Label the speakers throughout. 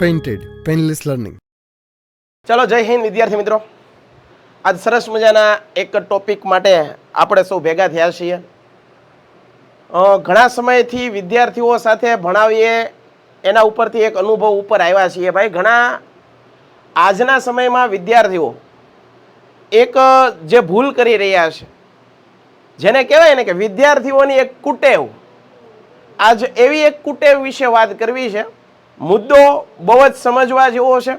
Speaker 1: Painted painless learning.
Speaker 2: ચલો, જય હિન્દ વિદ્યાર્થી મિત્રો. આજ સરસ મજાના એક ટોપિક માટે આપણે સૌ ભેગા થયા છીએ. ઘણા સમયથી વિદ્યાર્થીઓ સાથે ભણાવીએ એના ઉપરથી એક અનુભવ ઉપર આવ્યા છીએ ભાઈ. ઘણા આજના સમયમાં વિદ્યાર્થીઓ એક જે ભૂલ કરી રહ્યા છે, જેને કહેવાય ને કે વિદ્યાર્થીઓની એક કુટેવ. આજ એવી એક કુટેવ વિશે વાત કરવી છે. મુદ્દો બહુ જ સમજવા જેવો છે.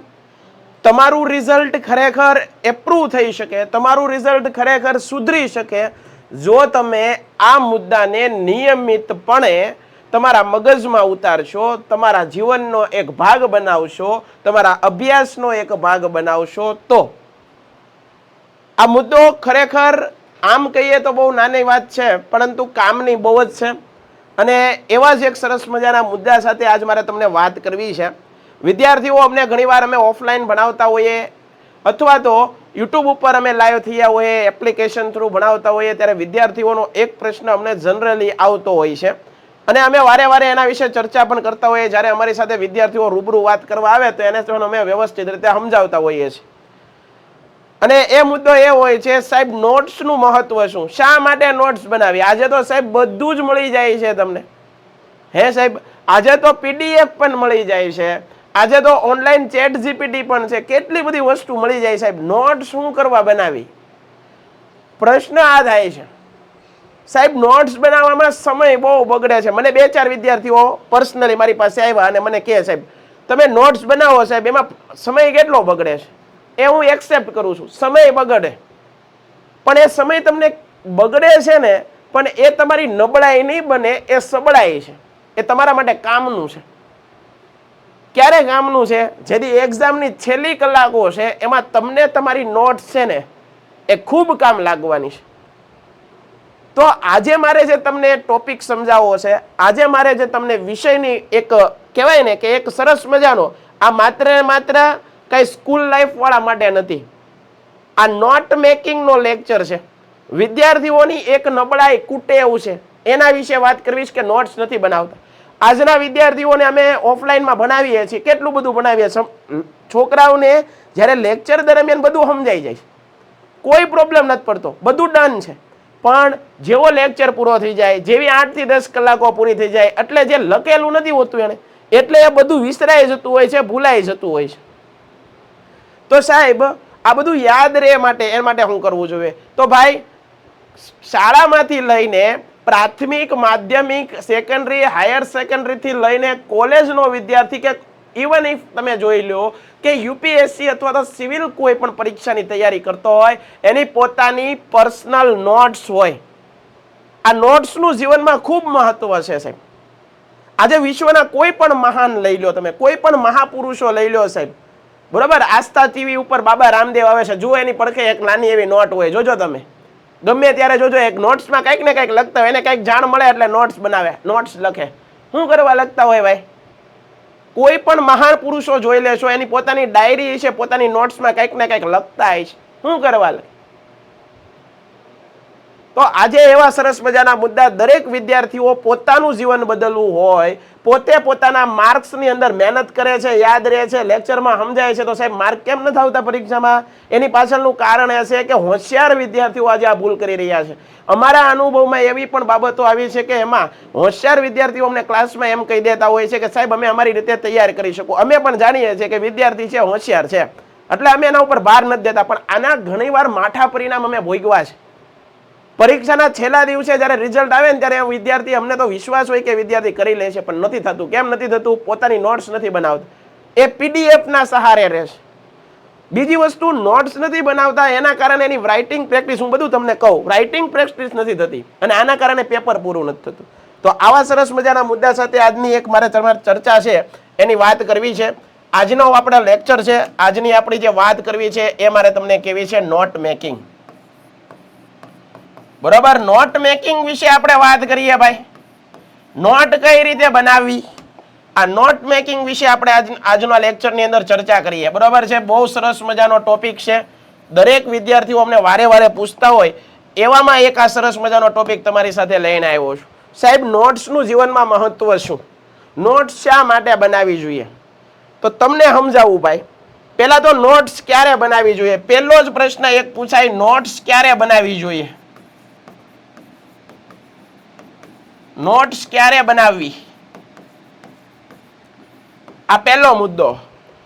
Speaker 2: તમારું રિઝલ્ટ ખરેખર એપ્રૂવ થઈ શકે, તમારું રિઝલ્ટ ખરેખર સુધરી શકે જો તમે આ મુદ્દાને નિયમિતપણે તમારા મગજમાં ઉતારશો, તમારા જીવનનો એક ભાગ બનાવશો, તમારા અભ્યાસનો એક ભાગ બનાવશો તો. આ મુદ્દો ખરેખર આમ કહીએ તો બહુ નાની વાત છે, પરંતુ કામની બહુ જ છે. અને એવા જ એક સરસ મજાના મુદ્દા સાથે આજ મારે તમને વાત કરવી છે. વિદ્યાર્થીઓ અમને ઘણીવાર અમે ઓફલાઈન ભણાવતા હોઈએ અથવા તો યુટ્યુબ ઉપર અમે લાઈવ થયા હોઈએ, એપ્લિકેશન થ્રુ ભણાવતા હોઈએ, ત્યારે વિદ્યાર્થીઓનો એક પ્રશ્ન અમને જનરલી આવતો હોય છે અને અમે વારે વારે એના વિશે ચર્ચા પણ કરતા હોઈએ. જ્યારે અમારી સાથે વિદ્યાર્થીઓ રૂબરૂ વાત કરવા આવે તો એને પણ અમે વ્યવસ્થિત રીતે સમજાવતા હોઈએ છીએ. અને એ મુદ્દો એ હોય છે, સાહેબ નોટ્સનું મહત્વ શું, શા માટે નોટ્સ બનાવી? આજે તો સાહેબ બધું જ મળી જાય છે તમને. હે સાહેબ, આજે તો પીડીએફ પણ મળી જાય છે, આજે તો ઓનલાઈન ચેટ જીપીટી પણ છે, કેટલી બધી વસ્તુ મળી જાય. સાહેબ નોટ્સ શું કરવા બનાવી? પ્રશ્ન આ થાય છે. સાહેબ નોટ્સ બનાવવામાં સમય બહુ બગડે છે. મને 2-4 વિદ્યાર્થીઓ પર્સનલી મારી પાસે આવ્યા અને મને કહે, સાહેબ તમે નોટ્સ બનાવો સાહેબ, એમાં સમય કેટલો બગડે છે. એ હું એક્સેપ્ટ કરું છું, સમય બગડે, પણ એ સમય તમને બગડે છે ને, પણ એ તમારી નબળાઈ નહીં બને, એ સબળાઈ છે. એ તમારા માટે કામનું છે. ક્યારે કામનું છે? જેથી એક્ઝામની છેલ્લી કલાકો છે એમાં તમને તમારી નોટ્સ છે ને એ ખૂબ કામ લાગવાની છે. તો આજે મારે જે તમને ટોપિક સમજાવવો છે, આજે મારે જે તમને વિષયની એક કહેવાય ને કે એક સરસ મજાનો, આ માત્ર ને માત્ર કઈ સ્કૂલ લાઈફ વાળા માટે નથી, આ નોટ મેકિંગ નો લેક્ચર છે. વિદ્યાર્થીઓની એક નબળાઈ કુટેવ છે, એના વિશે વાત કરવી છે કે નોટ્સ નથી બનાવતા. આજના વિદ્યાર્થીઓને અમે ઓફલાઈનમાં ભણાવીએ છીએ, કેટલું બધું ભણાવીએ છીએ. છોકરાઓને જ્યારે લેક્ચર દરમિયાન બધું સમજાઈ જાય છે, કોઈ પ્રોબ્લેમ નથી પડતો, બધું ડન છે. પણ જેવો લેક્ચર પૂરો થઈ જાય, જેવી 8 થી 10 કલાકો પૂરી થઈ જાય, એટલે જે લખેલું નથી હોતું એને, એટલે એ બધું વિસરાઈ જતું હોય છે, ભૂલાઈ જતું હોય છે. તો સાહેબ આ બધું યાદ રહે માટે એ માટે શું કરવું જોઈએ? તો ભાઈ શાળામાંથી લઈને પ્રાથમિક, માધ્યમિક, સેકન્ડરી, હાયર સેકન્ડરી થી લઈને કોલેજનો વિદ્યાર્થી કે ઇવન ઇફ તમે જોઈ લો કે યુપીએસસી અથવા તો સિવિલ કોઈ પણ પરીક્ષાની તૈયારી કરતો હોય, એની પોતાની પર્સનલ નોટ્સ હોય. આ નોટ્સનું જીવનમાં ખૂબ મહત્વ છે સાહેબ. આજે વિશ્વના કોઈ પણ મહાન લઈ લો તમે, કોઈ પણ મહાપુરુષો લઈ લો સાહેબ, બરોબર? આસ્થા ટીવી ઉપર બાબા રામદેવ આવે છે, જુઓ એની પડખે એક નાની એવી નોટ હોય, જોજો તમે ગમે ત્યારે જોજો, એક નોટ્સમાં કંઈક ને કંઈક લખતા હોય, એને કંઈક જાણ મળે એટલે નોટ્સ બનાવે, નોટ્સ લખે. શું કરવા લખતા હોય ભાઈ? કોઈ પણ મહાન પુરુષો જોઈ લેશો, એની પોતાની ડાયરી છે, પોતાની નોટ્સમાં કંઈક ને કંઈક લખતા હોય છે. શું કરવા લખે? તો આજે એવા સરસ મજાના મુદ્દા, દરેક વિદ્યાર્થીઓ પોતાનું જીવન બદલવું હોય, પોતે પોતાના માર્ક્સની અંદર મહેનત કરે છે, યાદ રહે છે, લેક્ચરમાં સમજાય છે, તો સાહેબ માર્ક કેમ નથી આવતા પરીક્ષામાં? એની પાછળનું કારણ એ છે કે હોશિયાર વિદ્યાર્થીઓ આજે આ ભૂલ કરી રહ્યા છે. અમારા અનુભવમાં એવી પણ બાબતો આવી છે કે એમાં હોશિયાર વિદ્યાર્થીઓ અમને ક્લાસમાં એમ કહી દેતા હોય છે કે સાહેબ અમે અમારી રીતે તૈયાર કરી શકું. અમે પણ જાણીએ છીએ કે વિદ્યાર્થી છે હોશિયાર છે, એટલે અમે એના ઉપર ભાર નથી દેતા, પણ આના ઘણીવાર માઠા પરિણામ અમે ભોગવ્યા છે. પરીક્ષાના છેલ્લા દિવસે જ્યારે રિઝલ્ટ આવે ને ત્યારે વિદ્યાર્થી, અમને તો વિશ્વાસ હોય કે વિદ્યાર્થી કરી લે છે, પણ નથી થતું. કેમ નથી થતું? પોતાની નોટ્સ નથી બનાવતા, એ પીડીએફ ના સહારે રહેશે. બીજી વસ્તુ, નોટ્સ નથી બનાવતા, એના કારણે એની રાઇટિંગ પ્રેક્ટિસ, હું બધું તમને કહું, રાઇટિંગ પ્રેક્ટિસ નથી થતી અને આના કારણે પેપર પૂરું નથી થતું. તો આવા સરસ મજાના મુદ્દા સાથે આજની એક મારે તમારી ચર્ચા છે એની વાત કરવી છે. આજનો આપણા લેક્ચર છે, આજની આપણી જે વાત કરવી છે એ મારે તમને કહેવી છે નોટ મેકિંગ. બરોબર? નોટ મેકિંગ વિશે આપણે વાત કરીએ ભાઈ. નોટ કઈ રીતે બનાવવી, આ નોટ મેકિંગ વિશે આપણે આજના લેક્ચરની અંદર ચર્ચા કરીએ. બરોબર છે? બહુ સરસ મજાનો ટોપિક છે. દરેક વિદ્યાર્થીઓ અમને વારે વારે પૂછતા હોય, એવામાં એક આ સરસ મજાનો ટોપિક તમારી સાથે લઈને આવ્યો છું. સાહેબ નોટ્સનું જીવનમાં મહત્વ શું? નોટ્સ શા માટે બનાવવી જોઈએ? તો તમને સમજાવું ભાઈ. પહેલા તો નોટ્સ ક્યારે બનાવવી જોઈએ? પહેલો જ પ્રશ્ન એક પૂછાય, નોટ્સ ક્યારે બનાવવી જોઈએ? નોટ્સ ક્યારે બનાવવી? આ પહેલો મુદ્દો.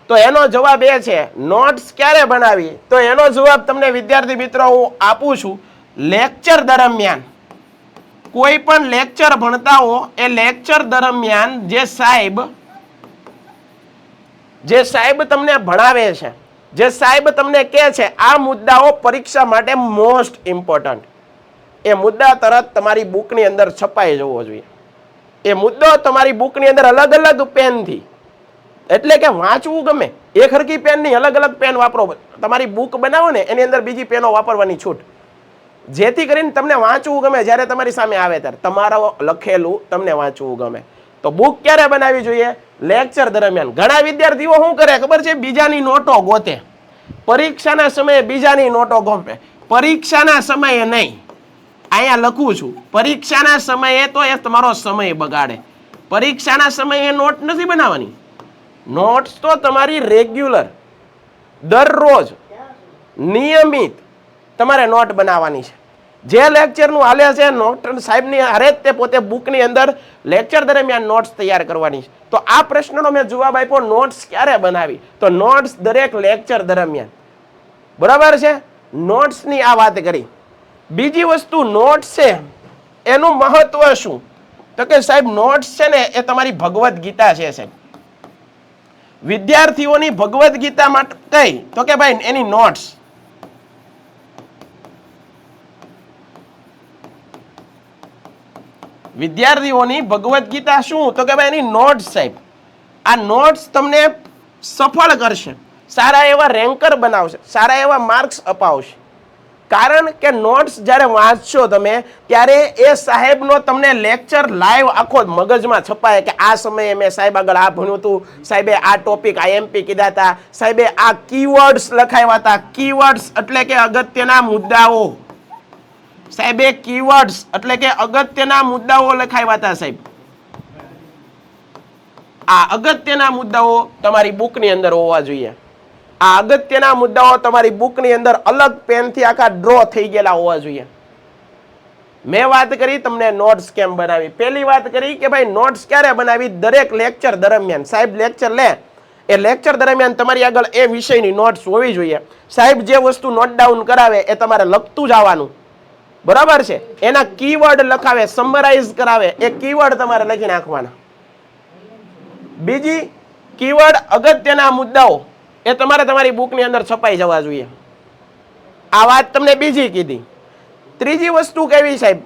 Speaker 2: તો એનો જવાબ એ છે, નોટ્સ ક્યારે બનાવી? તો એનો જવાબ તમને વિદ્યાર્થી મિત્રો હું આપું છું, લેક્ચર દરમિયાન. કોઈ પણ લેક્ચર ભણતા હો એ લેક્ચર દરમિયાન જે સાહેબ તમને ભણાવે છે, જે સાહેબ તમને કહે છે આ મુદ્દાઓ પરીક્ષા માટે મોસ્ટ ઇમ્પોર્ટન્ટ, એ મુદ્દા તરત તમારી બુકની અંદર છપાઈ જવો જોઈએ. એ મુદ્દો તમારી બુકની અંદર અલગ અલગ પેનથી, એટલે કે વાંચવું ગમે, એક હરકી પેન ની અલગ અલગ પેન વાપરો. તમારી બુક બનાવો ને એની અંદર બીજી પેનો વાપરવાની છૂટ, જેથી કરીને તમને વાંચવું ગમે. જ્યારે તમારી સામે આવે ત્યારે તમારું લખેલું તમને વાંચવું ગમે. તો બુક ક્યારે બનાવવી જોઈએ? લેક્ચર દરમિયાન. ઘણા વિદ્યાર્થીઓ શું કરે ખબર છે? બીજાની નોટો ગોતે. પરીક્ષાના સમયે બીજાની નોટો ગોતે, પરીક્ષાના સમયે નહીં. અહીંયા લખું છું, પરીક્ષાના સમયે તો એ તમારો સમય બગાડે. પરીક્ષાના સમયે નોટ નથી બનાવવાની. નોટ્સ તો તમારી રેગ્યુલર, દરરોજ નિયમિત તમારે નોટ બનાવવાની છે. જે લેક્ચરનું હાલે છે નોટ સાહેબની હારે તે પોતે બુકની અંદર લેક્ચર દરમિયાન નોટ્સ તૈયાર કરવાની છે. તો આ પ્રશ્નનો મેં જવાબ આપ્યો, નોટ્સ ક્યારે બનાવી? તો નોટ્સ દરેક લેક્ચર દરમિયાન. બરાબર છે? નોટ્સની આ વાત કરી. બીજી વસ્તુ, નોટ્સ છે એનું મહત્વ શું? તો કે સાહેબ નોટ્સ છે ને એ તમારી ભગવદ્ ગીતા છે સાહેબ. વિદ્યાર્થીઓની ભગવદ્ ગીતા માટે કઈ? તો કે ભાઈ એની નોટ્સ. વિદ્યાર્થીઓની ભગવદ્ ગીતા શું? તો કે ભાઈ એની નોટ્સ સાહેબ. આ નોટ્સ તમને સફળ કરશે, સારા એવા રેન્કર બનાવશે, સારા એવા માર્ક્સ અપાવશે. કારણ કે નોટ્સ જ્યારે વાંચશો તમે ત્યારે એ સાહેબનો તમને લેક્ચર લાઈવ આખો મગજમાં છપાય કે આ સમયે મેં સાહેબ આગળ આ ભણ્યું હતું, સાહેબે આ ટોપિક આઈએમપી કીધા હતા, સાહેબે આ કીવર્ડ્સ લખાવ્યા હતા. કીવર્ડ્સ એટલે કે અગત્યના મુદ્દાઓ. સાહેબે કીવર્ડ્સ એટલે કે અગત્યના મુદ્દાઓ લખાવ્યા હતા સાહેબ. આ અગત્યના મુદ્દાઓ તમારી બુકની અંદર હોવા જોઈએ. આ અગત્યના મુદ્દાઓ તમારી બુકની અંદર અલગ પેનથી આખા ડ્રો થઈ ગયેલા હોવા જોઈએ. મેં વાત કરી તમને નોટ્સ કેમ બનાવી. પહેલી વાત કરી કે ભાઈ નોટ્સ ક્યારે બનાવી? દરેક લેક્ચર દરમિયાન. સાહેબ લેક્ચર લે એ લેક્ચર દરમિયાન તમારી આગળ એ વિષયની નોટ્સ હોવી જોઈએ. સાહેબ જે વસ્તુ નોટ ડાઉન કરાવે એ તમારે લખતું જવાનું. બરાબર છે? એના કીવર્ડ લખાવે, સમરાઇઝ કરાવે, એ કીવર્ડ તમારે લખી નાખવાના. બીજી કીવર્ડ અગત્યના મુદ્દાઓ એ તમારે તમારી બુકની અંદર છપાઈ જવા જોઈએ. આ વાત તમને બીજી કીધી. ત્રીજી વસ્તુ કેવી સાહેબ?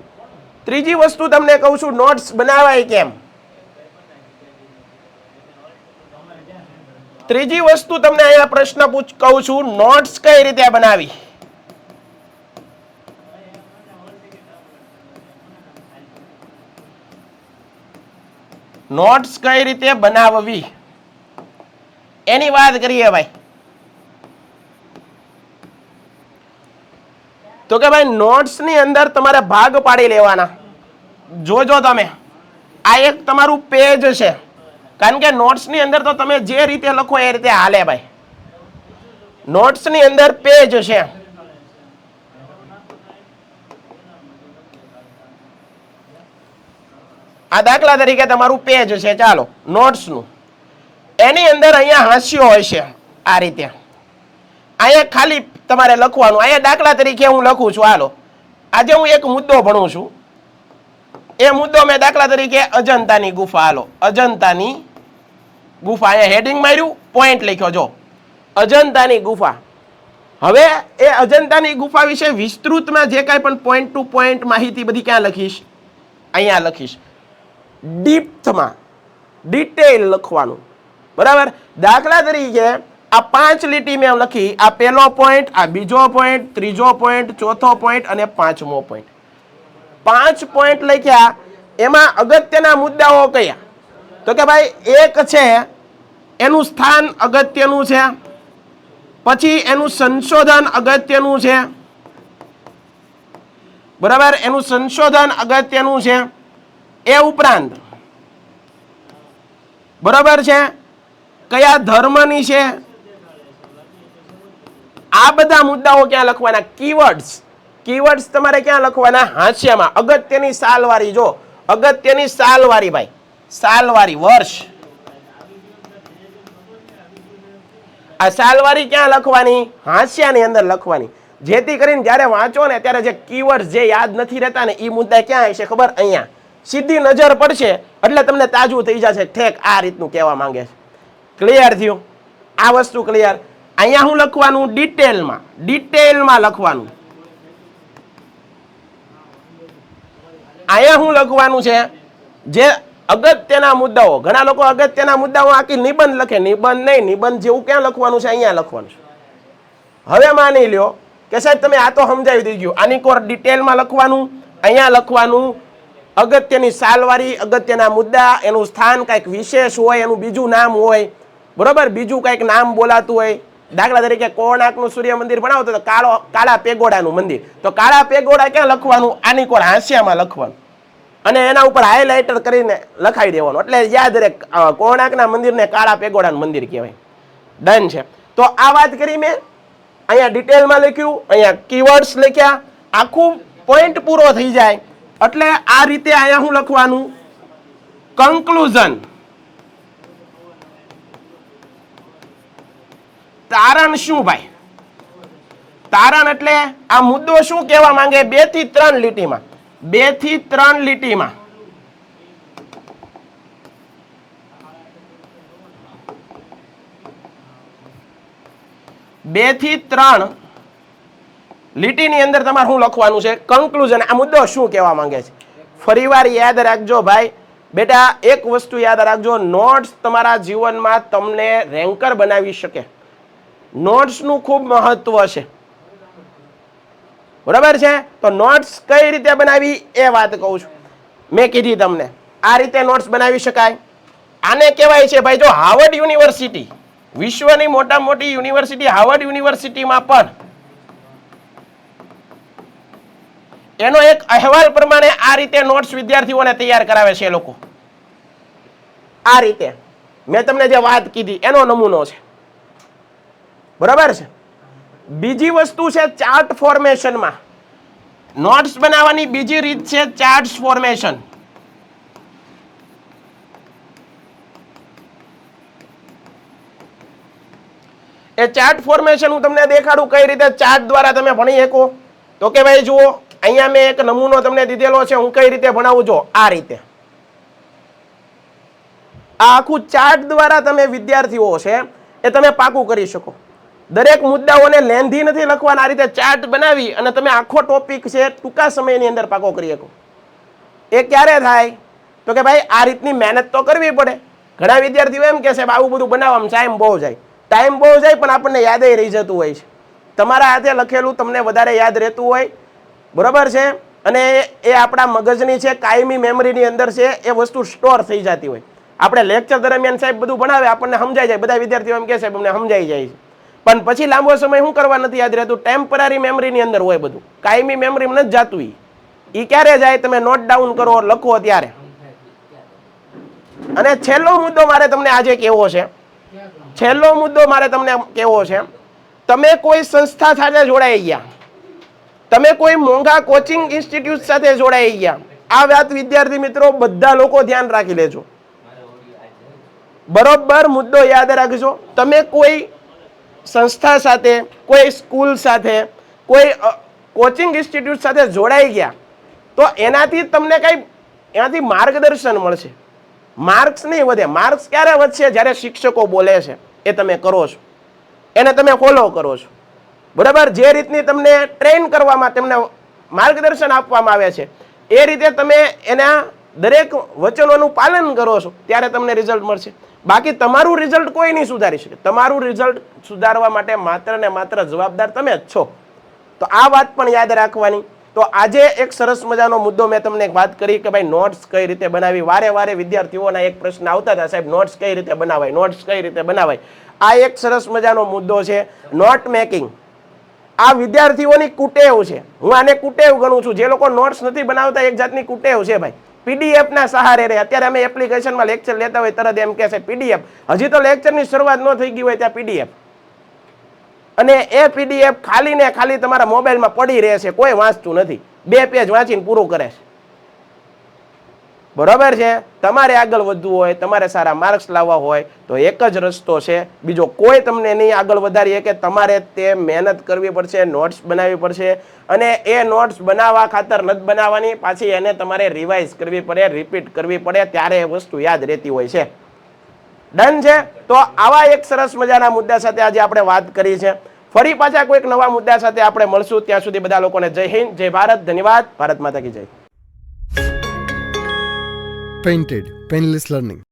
Speaker 2: ત્રીજી વસ્તુ તમને કહું છું, નોટ્સ બનાવાય કેમ? ત્રીજી વસ્તુ તમને અહીંયા પ્રશ્ન કહું છું, નોટ્સ કઈ રીતે બનાવી? નોટ્સ કઈ રીતે બનાવવી એની વાત કરીએ ભાઈ. તો કે ભાઈ નોટ્સ ની અંદર તમારે ભાગ પાડી લેવાના. જોજો તમે, આ એક તમારું પેજ છે. કારણ કે નોટ્સ ની અંદર તો તમે જે રીતે લખો એ રીતે હાલે ભાઈ. નોટ્સ ની અંદર પેજ છે. આ દાખલા તરીકે તમારું પેજ છે, ચાલો નોટ્સ નું. એની અંદર અહીંયા હાંસિયો હોય છે આ રીતે. અહીંયા ખાલી તમારે લખવાનું. અહીંયા દાખલા તરીકે હું લખું છું, હાલો આજે હું એક મુદ્દો ભણું છું. એ મુદ્દો મેં દાખલા તરીકે અજંતાની ગુફા, હાલો અજંતાની ગુફા. અહીંયા હેડિંગ માર્યું, પોઈન્ટ લખ્યો, જો અજંતાની ગુફા. હવે એ અજંતાની ગુફા વિશે વિસ્તૃતમાં જે કાંઈ પણ પોઈન્ટ ટુ પોઈન્ટ માહિતી બધી ક્યાં લખીશ? અહીંયા લખીશ. ડીપમાં ડિટેલ લખવાનું. બરાબર? દાખલા તરીકે આ 5 લીટી મેં લખી. આ પહેલો પોઈન્ટ, આ બીજો પોઈન્ટ, ત્રીજો પોઈન્ટ, ચોથો પોઈન્ટ અને 5મો પોઈન્ટ. 5 પોઈન્ટ લખ્યા. એમાં અગત્યના મુદ્દાઓ કયા? તો કે ભાઈ એક છે એનું સ્થાન અગત્યનું છે, પછી એનું સંશોધન અગત્યનું છે. બરાબર? એનું સંશોધન અગત્યનું છે. એ ઉપરાંત બરાબર છે કયા ધર્મની છે, આ બધા મુદ્દાઓ ક્યાં લખવાના? કીવર્ડ્સ. કીવર્ડ્સ તમારે ક્યાં લખવાના? હાંસિયામાં. અગત્યની સાલવારી, જો અગત્યની સાલવારી ભાઈ, સાલવારી વર્ષ. આ સાલવારી ક્યાં લખવાની? હાંસિયાની અંદર લખવાની. જેથી કરીને જ્યારે વાંચો ને ત્યારે જે કીવર્ડ્સ જે યાદ નથી રહેતા ને એ મુદ્દા ક્યાં હશે ખબર? અહીંયા સીધી નજર પડશે એટલે તમને તાજું થઈ જશે, ઠેક આ રીતનું કહેવા માંગે છે. ક્લિયર થયું? આ વસ્તુ ક્લિયર. અહીંયા હું લખવાનું? ડિટેલમાં. ડિટેલમાં લખવાનું. અહીંયા હું લખવાનું છે જે અગત્યના મુદ્દાઓ. ઘણા લોકો અગત્યના મુદ્દાઓ આખી નિબંધ લખે. નિબંધ નહીં, નિબંધ જેવું ક્યાં લખવાનું છે? અહીંયા લખવાનું છે. હવે માની લ્યો કે સાહેબ તમે આ તો સમજાવી દીધું, આની કોર ડિટેલમાં લખવાનું. અહીંયા લખવાનું અગત્યની સાલવારી, અગત્યના મુદ્દા, એનું સ્થાન કંઈક વિશેષ હોય, એનું બીજું નામ હોય, બરોબર, બીજું કંઈક નામ બોલાતું હોય. દાખલા તરીકે કોણાર્કનું સૂર્ય મંદિર બનાવતો તો કાળા પેગોડાનું મંદિર, તો કાળા પેગોડા ક્યાં લખવાનું? આની કોર હાંસિયામાં લખવાનું અને એના ઉપર હાઇલાઇટર કરીને લખાવી દેવાનું, એટલે યાદ રહે કોણાર્કના મંદિરને કાળા પેગોડાનું મંદિર કહેવાય. ડન છે. તો આ વાત કરી મેં. અહીંયા ડિટેલમાં લખ્યું, અહીંયા કીવર્ડ્સ લખ્યા, આખું પોઈન્ટ પૂરો થઈ જાય એટલે આ રીતે અહીંયા હું લખવાનું? કન્ક્લુઝન. તારણ શું ભાઈ? તારણ એટલે આ મુદ્દો શું કહેવા માંગે? 2 થી 3 લીટીમાં. 2 થી 3 લીટીમાં. બે થી 3 લીટીની અંદર તમારે શું લખવાનું છે? કન્ક્લુઝન. આ મુદ્દો શું કહેવા માંગે છે? ફરીવાર યાદ રાખજો ભાઈ બેટા, એક વસ્તુ યાદ રાખજો, નોટ્સ તમારા જીવનમાં તમને રેન્કર બનાવી શકે. નોટ્સનું ખૂબ મહત્વ છે, બરાબર છે? તો નોટ્સ કઈ રીતે બનાવી એ વાત કહું છું. મેં કીધી તમને આ રીતે નોટ્સ બનાવી શકાય. આને કહેવાય છે ભાઈ, જો હાર્વર્ડ યુનિવર્સિટી, વિશ્વની મોટામાં મોટી યુનિવર્સિટી હાર્વર્ડ યુનિવર્સિટીમાં પણ એનો એક અહેવાલ પ્રમાણે આ રીતે નોટ્સ વિદ્યાર્થીઓને તૈયાર કરાવે છે એ લોકો. આ રીતે મેં તમને જે વાત કીધી એનો નમૂનો છે, બરાબર છે? બીજી વસ્તુ છે ચાર્ટ ફોર્મેશનમાં. નોટ્સ બનાવવાની બીજી રીત છે ચાર્ટ્સ ફોર્મેશન. એ ચાર્ટ ફોર્મેશન હું તમને દેખાડું કઈ રીતે ચાર્ટ દ્વારા તમે ભણી શકો. તો કે ભાઈ જુઓ, અહીંયા મેં એક નમૂનો તમને દીધેલો છે, હું કઈ રીતે ભણાવું છું? આ રીતે. આ આખું ચાર્ટ દ્વારા તમે વિદ્યાર્થીઓ છે એ તમે પાકું કરી શકો. દરેક મુદ્દાઓને લેન્ધી નથી લખવાના, આ રીતે ચાર્ટ બનાવી અને તમે આખો ટોપિક છે ટૂંકા સમયની અંદર પાકો કરી શકો. એ ક્યારે થાય? તો કે ભાઈ આ રીતની મહેનત તો કરવી પડે. ઘણા વિદ્યાર્થીઓ એમ કે છે આવું બધું બનાવવામાં ટાઈમ બહુ જાય. ટાઈમ બહુ જાય પણ આપણને યાદ રહી જતું હોય છે. તમારા હાથે લખેલું તમને વધારે યાદ રહેતું હોય, બરાબર છે? અને એ આપણા મગજની છે, કાયમી મેમરીની અંદર છે, એ વસ્તુ સ્ટોર થઈ જતી હોય. આપણે લેક્ચર દરમિયાન સાહેબ બધું ભણાવે, આપણને સમજાઈ જાય. બધા વિદ્યાર્થીઓ એમ કહે સાહેબ અમને સમજાઈ જાય છે, પણ પછી લાંબો સમય શું કરવા નથી યાદ રહેતું? ટેમ્પરરી મેમરીની અંદર હોય બધું, કાયમી મેમરીમાં નથી જતું. એ ક્યારે જાય? તમે નોટ ડાઉન કરો, લખો ત્યારે. અને છેલ્લો મુદ્દો મારે તમને આજે કહેવો છે. છેલ્લો મુદ્દો મારે તમને કહેવો છે, તમે કોઈ સંસ્થા સાથે જોડાઈ ગયા, તમે કોઈ મોંઘા કોચિંગ ઇન્સ્ટિટ્યૂટ સાથે જોડાઈ ગયા. આ વાત વિદ્યાર્થી મિત્રો બધા લોકો ધ્યાન રાખી લેજો, બરોબર મુદ્દો યાદ રાખજો. તમે કોઈ સંસ્થા સાથે, કોઈ સ્કૂલ સાથે, કોઈ કોચિંગ ઇન્સ્ટિટ્યૂટ સાથે જોડાઈ ગયા તો એનાથી તમને કઈ એનાથી માર્ગદર્શન મળશે. માર્ક્સ નહીં વધે. માર્ક્સ ક્યારે વધશે? જ્યારે શિક્ષકો બોલે છે એ તમે કરો છો, એને તમે ફોલો કરો છો, બરાબર? જે રીતની તમને ટ્રેન કરવામાં, તેમને માર્ગદર્શન આપવામાં આવે છે એ રીતે તમે એના દરેક વચનોનું પાલન કરો છો ત્યારે તમને રિઝલ્ટ મળશે. બાકી તમારું રિઝલ્ટ કોઈ નહીં સુધારી શકે. તમારું રિઝલ્ટ સુધારવા માટે માત્ર ને માત્ર જવાબદાર તમે જ છો. તો આ વાત પણ યાદ રાખવાની. તો આજે એક સરસ મજાનો મુદ્દો મેં તમને વાત કરી કે ભાઈ નોટ્સ કઈ રીતે બનાવી. વારે વારે વિદ્યાર્થીઓના એક પ્રશ્ન આવતા હતા, સાહેબ નોટ્સ કઈ રીતે બનાવાય, નોટ્સ કઈ રીતે બનાવાય. આ એક સરસ મજાનો મુદ્દો છે, નોટ મેકિંગ. આ વિદ્યાર્થીઓની કુટેવ છે. હું આને કુટેવ ગણું છું. જે લોકો નોટ્સ નથી બનાવતા એક જાતની કુટેવ છે ભાઈ. પીડીએફ ના સહારે રહે. અત્યારે અમે એપ્લિકેશનમાં લેક્ચર લેતા હોય તરત એમ કહે છે પીડીએફ. હજી તો લેક્ચરની શરૂઆત ન થઈ ગઈ હોય ત્યાં પીડીએફ. અને એ પીડીએફ ખાલી ને ખાલી તમારા મોબાઈલમાં પડી રહે છે, કોઈ વાંચતું નથી. 2 પેજ વાંચીને પૂરું કરે છે. બરોબર છે. તમારે આગળ વધવું હોય, તમારે સારા માર્ક્સ લાવવા હોય તો એક જ રસ્તો છે, બીજો કોઈ તમને નહીં આગળ વધારીએ કે તમારે તે મહેનત કરવી પડશે, નોટ્સ બનાવવી પડશે. અને એ નોટ્સ બનાવવા ખાતર નથી બનાવવાની, પાછી એને તમારે રિવાઇઝ કરવી પડે, રિપીટ કરવી પડે, ત્યારે એ વસ્તુ યાદ રહેતી હોય છે. ડન છે. તો આવા એક સરસ મજાના મુદ્દા સાથે આજે આપણે વાત કરી છે. ફરી પાછા કોઈક નવા મુદ્દા સાથે આપણે મળશું. ત્યાં સુધી બધા લોકોને જય હિન્દ, જય ભારત, ધન્યવાદ. ભારત માતા કી જય.
Speaker 1: Painted Painless Learning.